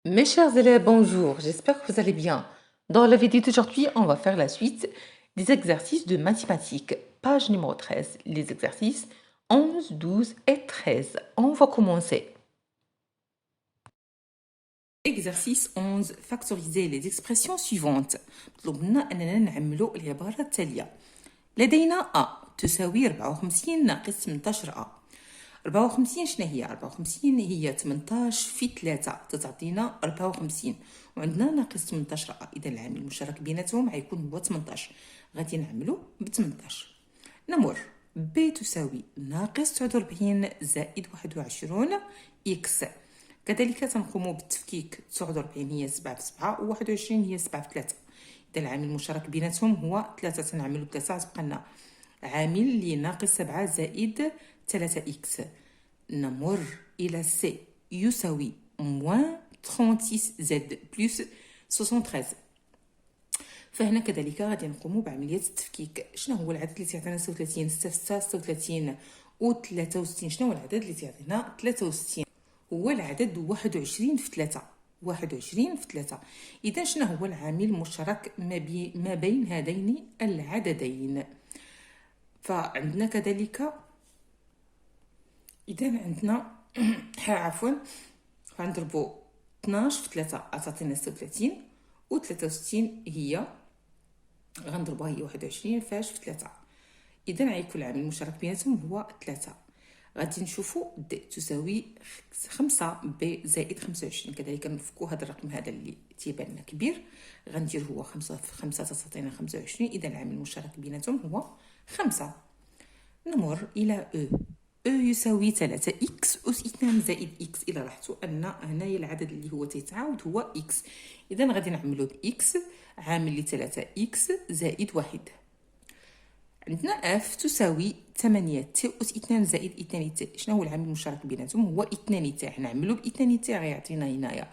Mes chers élèves, bonjour, j'espère que vous allez bien. Dans la vidéo d'aujourd'hui, on va faire la suite des exercices de mathématiques, page numéro 13, les exercices 11, 12 et 13. On va commencer. Exercice 11, factoriser les expressions suivantes. طلبنا أننا نعملوا العبارة التالية. لدينا A تساوي 54 ناقص 18 A. 54 شنو هي؟ 54 هي 18 في 3 تعطينا 54 وعندنا ناقص 18 اذا العامل المشترك بيناتهم غيكون هو 18 غادي نعملو ب 18. نمر ب تساوي ناقص 49 زائد 21 اكس. كذلك تنقوم بالتفكيك. 49 هي 7 في 7 و 21 هي 7 في 3. اذا العامل المشترك بيناتهم هو 3. تنعملو 3 تبقى لنا عامل اللي ناقص 7 زائد 3 اكس. نمر إلى سي يساوي موان 36 زد بلس 73. فهنا كذلك غادي نقوم بعملية التفكيك. شنو هو العدد اللي تعطينا 36؟ 6 في 6 36 و 63. شنو هو العدد اللي تعطينا 63؟ هو العدد 21 في 3. 21 في 3. إذا شنو هو العامل المشترك ما بين هذين العددين؟ فعندنا كذلك إذا عندنا عفوا غنضربو 12 في 3 تعطينا 36 و 63 هي غنضربوها هي 21 فاش في 3. إذا غيكون العامل المشترك بيناتهم هو 3. غادي نشوفو د تساوي 5 ب زائد 25. كذلك نفكو هذا الرقم هذا اللي تيبان لنا كبير غندير هو 5 في 5 تعطينا 25. إذا العامل المشترك بيناتهم هو 5. نمر إلى او يساوي 3 إكس أس 2 زائد إكس. إلا لاحظتوا أن هنايا العدد اللي هو تيتعاود هو إكس. إذا غادي نعملو بإكس عامل ل 3 إكس زائد 1. عندنا اف تساوي 8 تي أس 2 زائد 2 تي. شنو هو العامل المشترك بيناتهم؟ هو 2 تي. نعملو ب 2 تي غيعطينا هنايا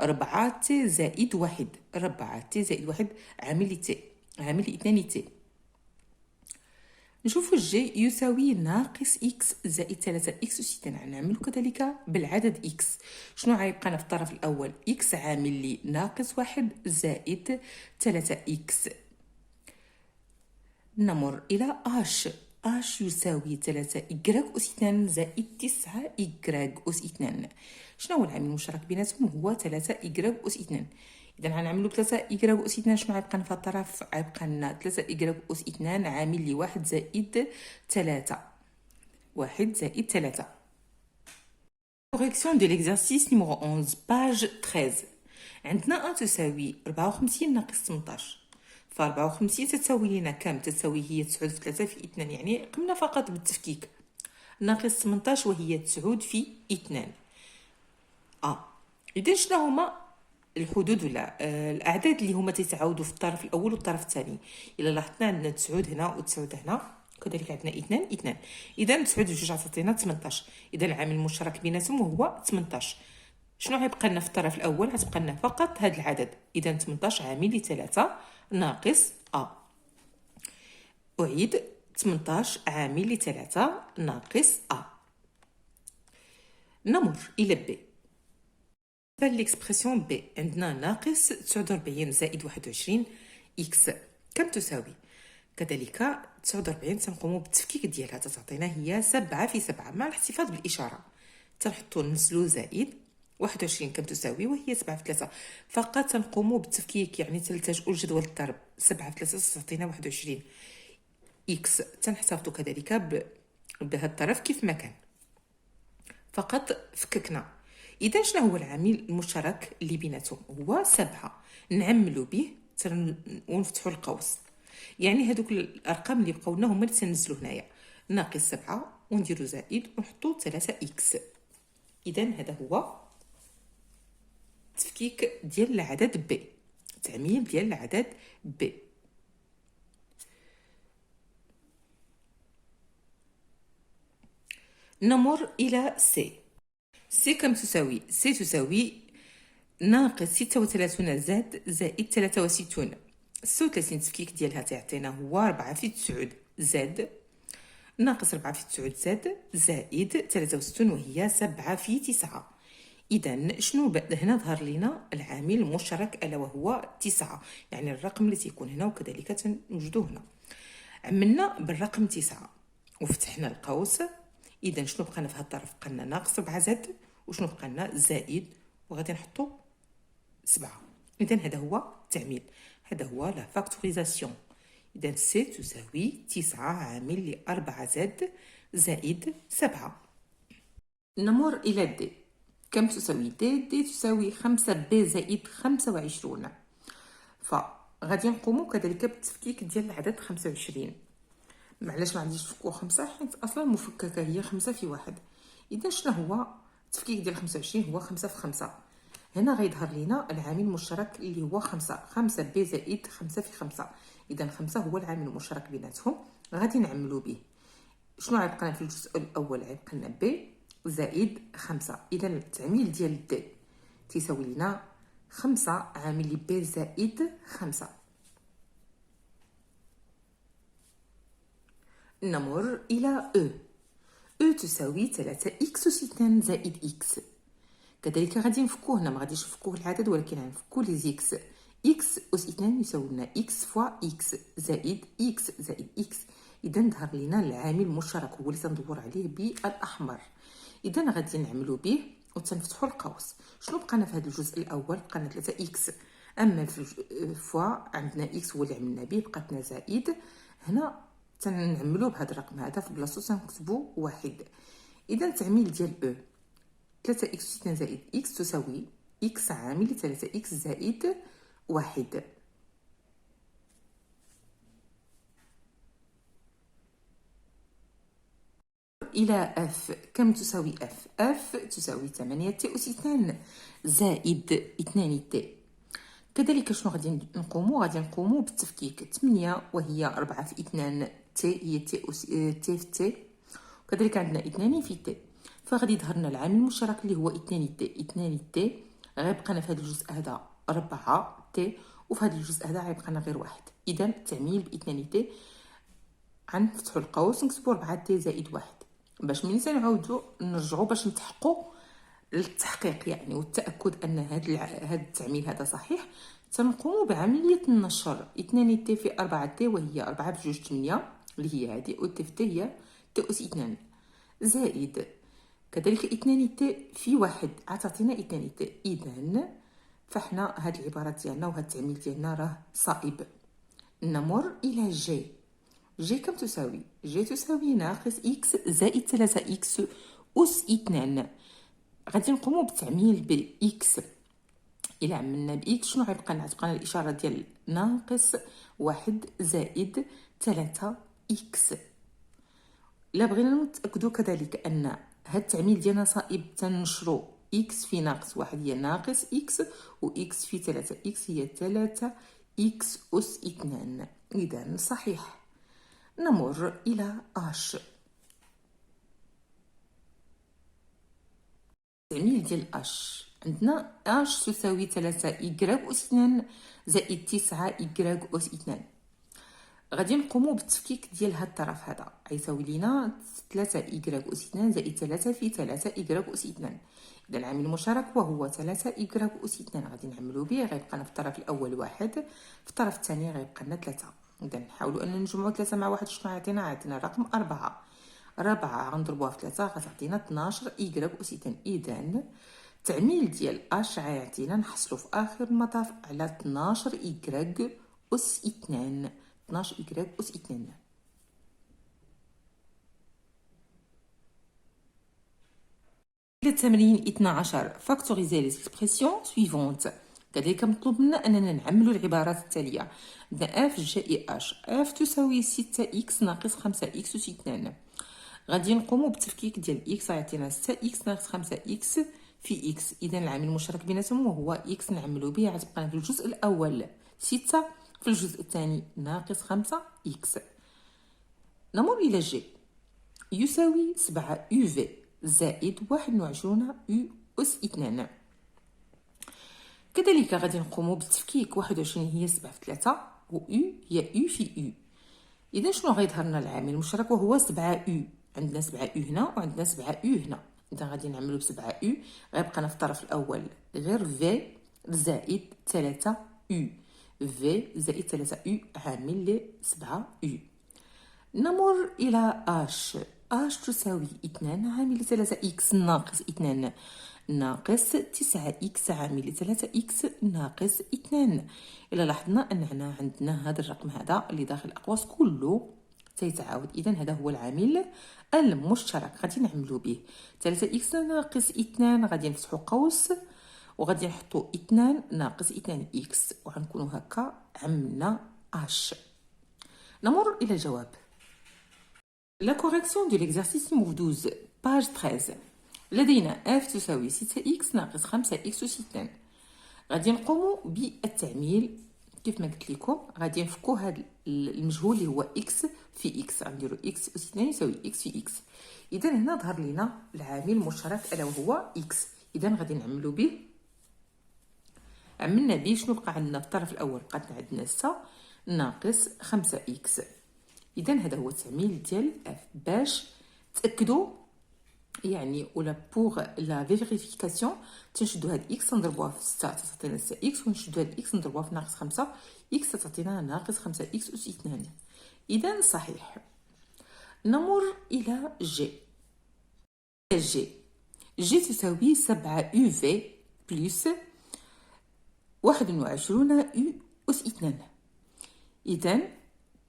4 تي زائد 1. 4 تي زائد 1 عامل ل تي عامل ل 2 تي. نشوفوا الجي يساوي ناقص إكس زائد 3 إكس أس 2. نعملو كذلك بالعدد إكس. شنو غيبقى في الطرف الأول؟ إكس عامل لي ناقص 1 زائد 3 إكس. نمر إلى اش يساوي 3 إكراك أس 2 زائد 9 إكراك أس 2. شنو هو العامل المشترك بيناتهم؟ هو 3 إكراك أس 2. إذا غنعملو 3 إكراك أس 2. شنو غيبقى في الطرف؟ غيبقى لنا 3 إكراك أس 2 عامل لي 1 زائد 3. 1 زائد 3. Correction de l'exercice numéro 11 page 13. عندنا أ تساوي 54 ناقص 18. ف 54 تساوي لنا كم؟ تساوي هي 9 في 3 في 2. يعني قمنا فقط بالتفكيك. ناقص 18 وهي 9 في 2. إذا شنو هما الحدود ولا الأعداد اللي هما تيتعاودوا في الطرف الأول والطرف الثاني؟ إلا لاحظنا عندنا 9 هنا و 9 هنا كذلك عندنا 2. إذا 9 جوج عطاتينا 18. إذا العامل المشترك بيناتهم هو 18. شنو غيبقى لنا في الطرف الأول؟ غتبقى لنا فقط هذا العدد. إذا 18 عامل ل 3 ناقص أ. أعيد 18 عامل ل 3 ناقص أ. نمر إلى ب. لإكسبرسيون بي عندنا ناقص 49 زائد 21 إكس كم تساوي؟ كذلك 49 تنقومو بالتفكيك ديالها تعطينا هي 7 في 7 مع الاحتفاظ بالإشارة. تنحطو نزلو زائد 21 كم تساوي وهي 7 في 3. فقط تنقومو بالتفكيك يعني تلتجئوا لجدول الضرب. 7 في 3 تعطينا 21 إكس. تنحتفظو كذلك بهذا الطرف كيف ما كان. فقط فككنا. إذا شنو هو العامل المشترك اللي بيناتهم؟ هو 7. نعملو به ونفتحو القوس. يعني هذوك الأرقام اللي بقاو لنا هما اللي تنزلو هنايا. ناقص 7 ونديرو زائد ونحطو 3 إكس. إذا هذا هو تفكيك ديال العدد ب. تعميم ديال العدد ب. نمر إلى سي. سي كم تساوي؟ سي تساوي ناقص 36 زائد 63. 36 تفكيك ديالها تعطينا هو 4 في 9 زد ناقص 4 في 9 زد زائد 63 وهي 7 في 9. إذا شنو هنا ظهر لنا العامل المشترك ألا وهو 9، يعني الرقم اللي تيكون هنا وكذلك تنوجدو هنا. عملنا بالرقم 9 وفتحنا القوس. إذا شنو بقى لنا في هاد الطرف؟ بقى لنا ناقص 4 زد، وشنو بقى لنا؟ زائد، وغادي نحطو 7. إذا هذا هو التعميل، هذا هو لا فاكتوريزاسيون. إذا سي تساوي 9 عامل ل 4 زد زائد 7. نمر إلى دي. كم تساوي دي؟ دي تساوي 5 بي زائد 25. فغادي نقومو كذلك بالتفكيك ديال العدد 25. معلاش ما غاديش نفكو 5؟ حيت اصلا مفككه هي 5 في 1. اذا شنو هو التفكيك ديال 25؟ هو 5 في 5. هنا غيظهر لينا العامل المشترك اللي هو 5. 5 بي زائد 5 في 5. اذا 5 هو العامل المشترك بيناتهم، غادي نعملو به. شنو غيبقى لنا في الجزء الاول؟ غيبقى لنا بي زائد 5. اذا التعميل ديال دي تيساوي لنا 5 عامل بي زائد 5. نمر إلى أو تساوي 3 إكس أس 2 زائد إكس. كذلك غادي نفكو هنا، ما غاديش نفكوه العدد ولكن غنفكو لي زيكس. إكس أس 2 يساوي لنا إكس فوا إكس زائد إكس زائد إكس. إذا ظهر لنا العامل المشترك هو اللي تندور عليه بالأحمر. إذا غادي نعملو به وتنفتحو القوس. شنو بقانا في هذا الجزء الأول؟ بقانا 3 إكس، أما في فوا عندنا إكس هو اللي عملنا به، بقاتنا زائد. هنا تنعملو بهذا الرقم هذا في بلاصتو تنكتبو 1. اذا التعميل ديال او 3 اكس 2 زائد اكس تساوي اكس عامل 3 اكس زائد 1. الى اف. كم تساوي اف؟ اف تساوي 8 تي اس 2 زائد 2 تي. كذلك شنو غادي نقومو؟ غادي نقومو بالتفكيك. 8 وهي 4 في 2 تي هي تي أس تي في تي، وكذلك عندنا 2 في تي. فغادي يظهر لنا العامل المشترك اللي هو 2 تي. 2 تي غيبقى لنا في هذا الجزء هذا 4 تي، وفي هذا الجزء هذا غيبقى لنا غير 1. اذا التعميل ب 2 تي غنفتحوا القوس نكتبوا 4 تي زائد 1 باش ملي تنعاودوا نرجعوا باش نتحققوا للتحقيق يعني والتاكد ان هذا التعميل هذا صحيح. تنقوموا بعمليه النشر. 2 تي في 4 تي وهي 4 بجوج 8 اللي هي هذه، و تي في تي هي تي اس 2 زائد كذلك 2 تي في 1 عطاتنا 2 تي. اذا فاحنا هاد العبارات ديالنا وهاد التعميل ديالنا راه صائب. نمر الى جي. جي كم تساوي؟ جي تساوي ناقص اكس زائد 3 اكس اس 2. غادي نقوموا بالتعميل باكس. الى عملنا باكس شنو غيبقى لنا؟ غتبقى لنا الاشاره ديال ناقص 1 زائد 3 اكس. لا بغينا نتاكدوا كذلك ان هاد التعميل ديالنا صائب تنشرو اكس في ناقص 1 هي ناقص اكس، و اكس في 3 اكس هي 3 اكس اس 2. اذا صحيح. نمر الى اش. التعميل ديال اش عندنا اش تساوي 3 إيكغ أس 2 زائد 9 إيكغ أس 2. غادي نقوموا بالتفكيك ديال هاد الطرف هذا، غيساوي لينا 3 إيكغ أس 2 زائد 3 في 3 إيكغ أس 2. اذا العامل المشترك وهو 3 إيكغ أس 2 غادي نعملو به. غيبقى لنا في الطرف الاول 1، في الطرف الثاني غيبقى لنا 3. اذا نحاولوا ان نجمعوا 3 مع 1. شنو عطينا الرقم 4. 4 غنضربوها في 3 غتعطينا 12 إيكغ أس 2. اذا التعميل ديال اش غيعطينا نحصلوا في اخر المطاف على 12 إيكغ أس 2. 12 إيكغ أس 2. التمرين 12 فاكتوريزي لي اكسبرسيون سويفونت. كذلك مطلوب منا اننا نعملوا العبارات التاليه. عندنا اف جاء اش. اف تساوي 6 اكس ناقص 5 اكس أس 2. غادي نقوموا بالتفكيك ديال اكس غيعطينا 6 اكس ناقص 5 اكس في اكس. اذا العامل المشترك بيناتهم وهو اكس نعملوا به. غتبقى في الجزء الاول 6، في الجزء الثاني ناقص 5 اكس. نمر الى جي. يساوي 7 يو في زائد 21 يو أس 2. كذلك غادي نقوموا بالتفكيك. 21 هي 7 في 3 و يو هي يو في يو. اذا شنو غيظهر لنا العامل المشترك وهو 7 يو. عندنا 7 يو هنا وعندنا 7 يو هنا. إذا غادي نعملو ب7 أو غيبقى لنا في الطرف الأول غير في زائد 3 أو، في زائد 3 أو عامل 7 أو. نمر إلى اش. اش تساوي 2 عامل 3 إكس ناقص 2 ناقص 9 إكس عامل 3 إكس ناقص 2. إلا لاحظنا أننا عندنا هذا الرقم هذا اللي داخل الأقواس كله سيتعاود، إذا هذا هو العامل المشترك غادي نعملو به. 3 إكس ناقص 2 غادي نفتحو قوس وغادي نحطو 2 ناقص 2 إكس وغنكونو هكا عملنا اش. نمر إلى الجواب. La correction de l'exercice numéro 12 page 13. لدينا f تساوي 6x ناقص 5x أس 2. غادي نقوموا بالتعميل كيف ما قلت لكم. غادي نفكوا هذا المجهول اللي هو x في x، غنديروا x أس 2 يساوي x في x. اذا هنا ظهر لنا العامل المشترك الا وهو x، اذا غادي نعملوا به. عملنا به شنو بقى عندنا في الطرف الاول؟ بقات عندنا 6 ناقص 5x. اذا هذا هو التعميل ديال اف. باش تاكدوا يعني ولا بوغ لا فيريفيكاسيون تنشدوا هاد اكس تنضربوها في 6 تعطينا 6 اكس، ونشدوا هاد اكس نضربوها في ناقص 5 اكس تعطينا ناقص 5 اكس اس 2. اذا صحيح. نمر الى جي. جي تساوي 7 يو في بلس 21 يو اس 2. اذا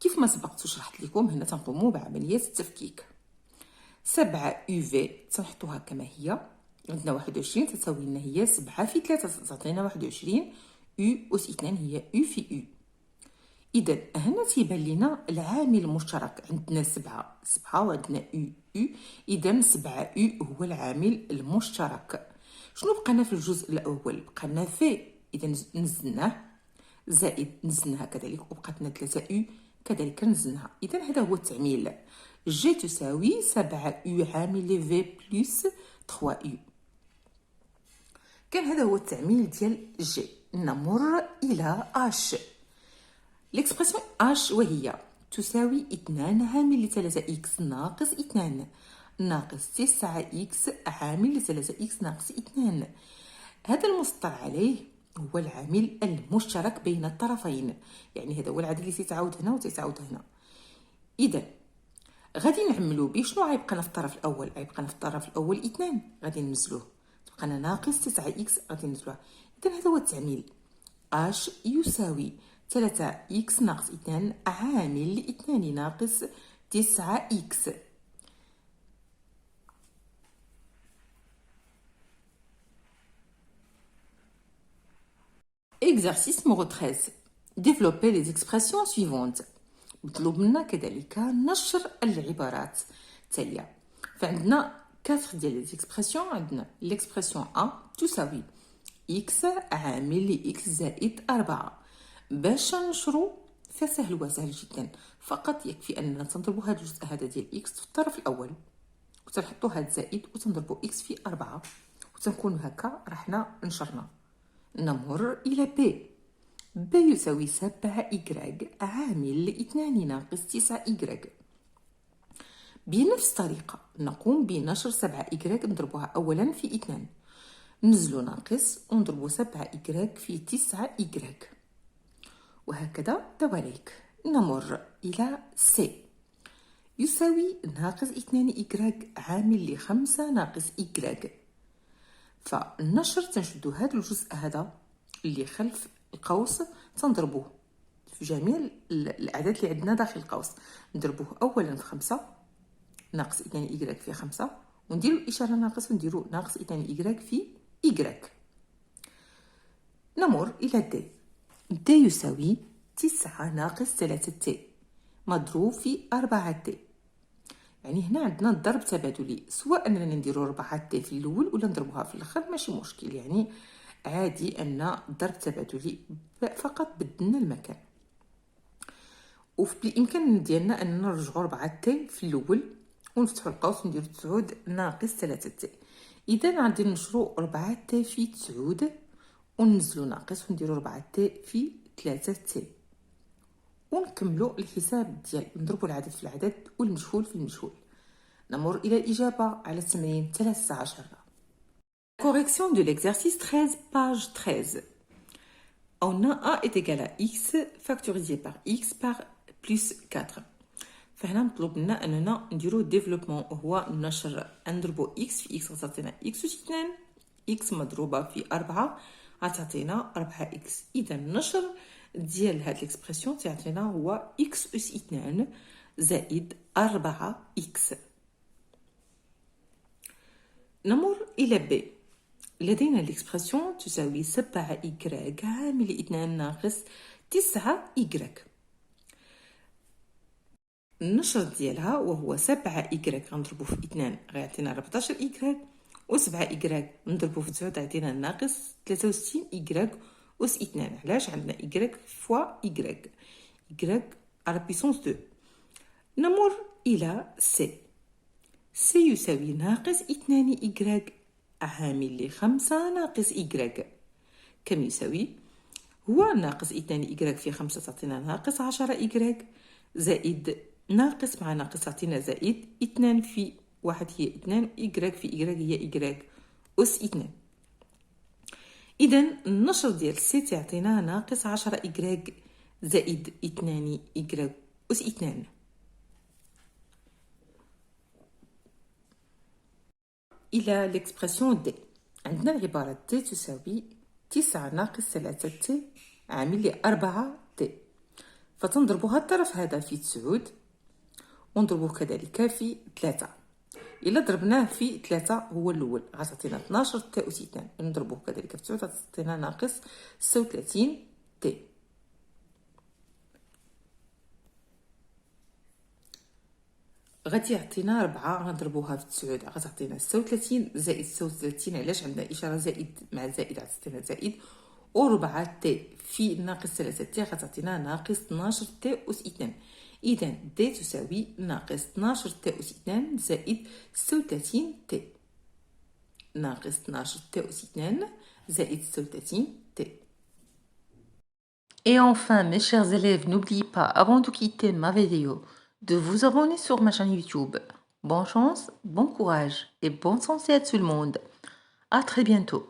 كيف ما سبقت وشرحت لكم هنا تنقوموا بعمليه التفكيك. 7 يو في تنحطوها كما هي، عندنا 21 تساوي لنا هي 7 في 3 تعطينا 21 يو اس 2 هي يو في يو. اذا هنا تيبان لنا العامل المشترك عندنا 7 وعندنا يو، اذا 7 يو هو العامل المشترك. شنو بقانا في الجزء الاول؟ بقانا في، اذا نزلناه زائد نزلناها كذلك وبقات لنا 3 يو كذلك نزلناها. اذا هذا هو التعميل. جي تساوي 7 يو عامل في بلس 3 يو. كان هذا هو التعميل ديال جي. نمر الى اش. ليكسبرسيون اش وهي تساوي 2 عامل 3 اكس ناقص 2 ناقص 9 اكس عامل 3 اكس ناقص 2. هذا المسطر عليه هو العامل المشترك بين الطرفين، يعني هذا هو العدد اللي تيتعاود هنا وتيتعاود هنا. اذا غادي نعملو به. شنو غيبقى لنا في الطرف الاول؟ غيبقى لنا في الطرف الاول 2 غادي ننزلوه، تبقى لنا ناقص 9 اكس غادي ننزلوها. اذا هذا هو التعميل. اش يساوي 3 اكس ناقص 2 عامل 2 ناقص 9 اكس. Exercice numéro 13. Développer les expressions suivantes. مطلوب منا كذلك نشر العبارات التالية. فعندنا 4 ديال لي زيكسبرسيون. عندنا ليكسبرسيون ا تساوي اكس عامل اكس زائد 4. باش نشرو فسهل وسهل جدا، فقط يكفي اننا تنضربوا هذا الجزء هذا ديال اكس في الطرف الاول وتنحطوا هذا زائد وتنضربوا اكس في 4 وتنكون هكا رحنا نشرنا. نمر الى بي. ب يساوي 7 إيكغ عامل 2 ناقص 9 إيكغ. بنفس الطريقة نقوم بنشر 7 إيكغ نضربوها أولا في 2 ننزلو ناقص ونضربو 7 إيكغ في 9 إيكغ وهكذا دواليك. نمر إلى سي. يساوي ناقص 2 إيكغ عامل 5 ناقص إيكغ. فالنشر تنشدو هذا الجزء هذا اللي خلف القوس تنضربوه في جميع الاعداد اللي عندنا داخل القوس. نضربوه اولا في 5 ناقص 2 إيكغ في 5 ونديروا الاشاره ناقص ونديروا ناقص 2 إيكغ في إيكغ. نمر الى دي. دي يساوي 9 ناقص 3 تي مضروب في 4 تي. يعني هنا عندنا ضرب تبادلي، سواء اننا نديروا 4 تي في الاول ولا نضربوها في الاخر ماشي مشكل، يعني عادي ان ضرب تبادلي فقط بدلنا المكان. وفي بالامكان ديالنا اننا نرجعوا 4 تي في الاول ونفتحوا القوس ونديروا 9 ناقص 3 تي. اذا غادي نشروا 4 تي في 9 وننزلوا ناقص ونديروا 4 تي في 3 تي ونكملوا الحساب ديال نضربوا العدد في العدد والمجهول في المجهول. نمر إلى الإجابة على التمرين 13. Correction de l'exercice 13, page 13. On a A est égal à X factorisé par X par plus 4. فهنا مطلوب لنا أننا نديرو ديفلوبمون وهو نشر نضربو إكس في إكس غتعطينا إكس أس 2 إكس مضروبة في 4 غتعطينا 4 إكس. إذا النشر ديال هاد الإكسبرسيون تعطينا هو إكس أس 2 زائد 4 إكس. نمر إلى ب. لدينا الإكسبرسيون تساوي 7 إكراك عامل 2 ناقص 9 إكراك. النشر ديالها وهو 7 إكراك غنضربو في 2 غيعطينا 14 إكراك، و 7 إكراك نضربو في 9 غيعطينا ناقص 63 إكراك أس 2. علاش؟ عندنا إكراك فوا إكراك، إكراك على بيسونس 2. نمر إلى سي. سي يساوي ناقص 2 إكراك عامل 5 ناقص إكراك كم يساوي؟ هو ناقص 2 إكراك في 5 تعطينا ناقص 10 إكراك زائد ناقص مع ناقص تعطينا زائد 2 في 1 هي 2 إكراك في إكراك هي إكراك أس 2. إذا النشر ديال سي تعطينا ناقص 10 إكراك زائد 2 إكراك أس 2. إلى الإكسبرسيون دي. عندنا العبارة دي تساوي 9 ناقص 3 تي عامل لي 4 تي، فتنضربوها الطرف هذا في 9 ونضربوه كذلك في 3. إلا ضربناه في 3 هو الأول غتعطينا 12 تي أس 2، نضربوه كذلك في 9 غتعطينا ناقص 36 تي. غادي يعطينا 4 غنضربوها في 9 غتعطينا 36 زائد 36. علاش؟ عندنا إشارة زائد مع زائد غتعطينا زائد، و 4 تي في ناقص 3 تي غتعطينا ناقص 12 تي أس 2. إذا دي تساوي ناقص 12 تي أس 2 زائد 36 تي، ناقص 12 تي أس 2 زائد 36 تي. Et enfin, mes chers élèves, n'oubliez pas, avant de quitter ma vidéo, de vous abonner sur ma chaîne YouTube. Bonne chance, bon courage et bonne santé à tout le monde. À très bientôt.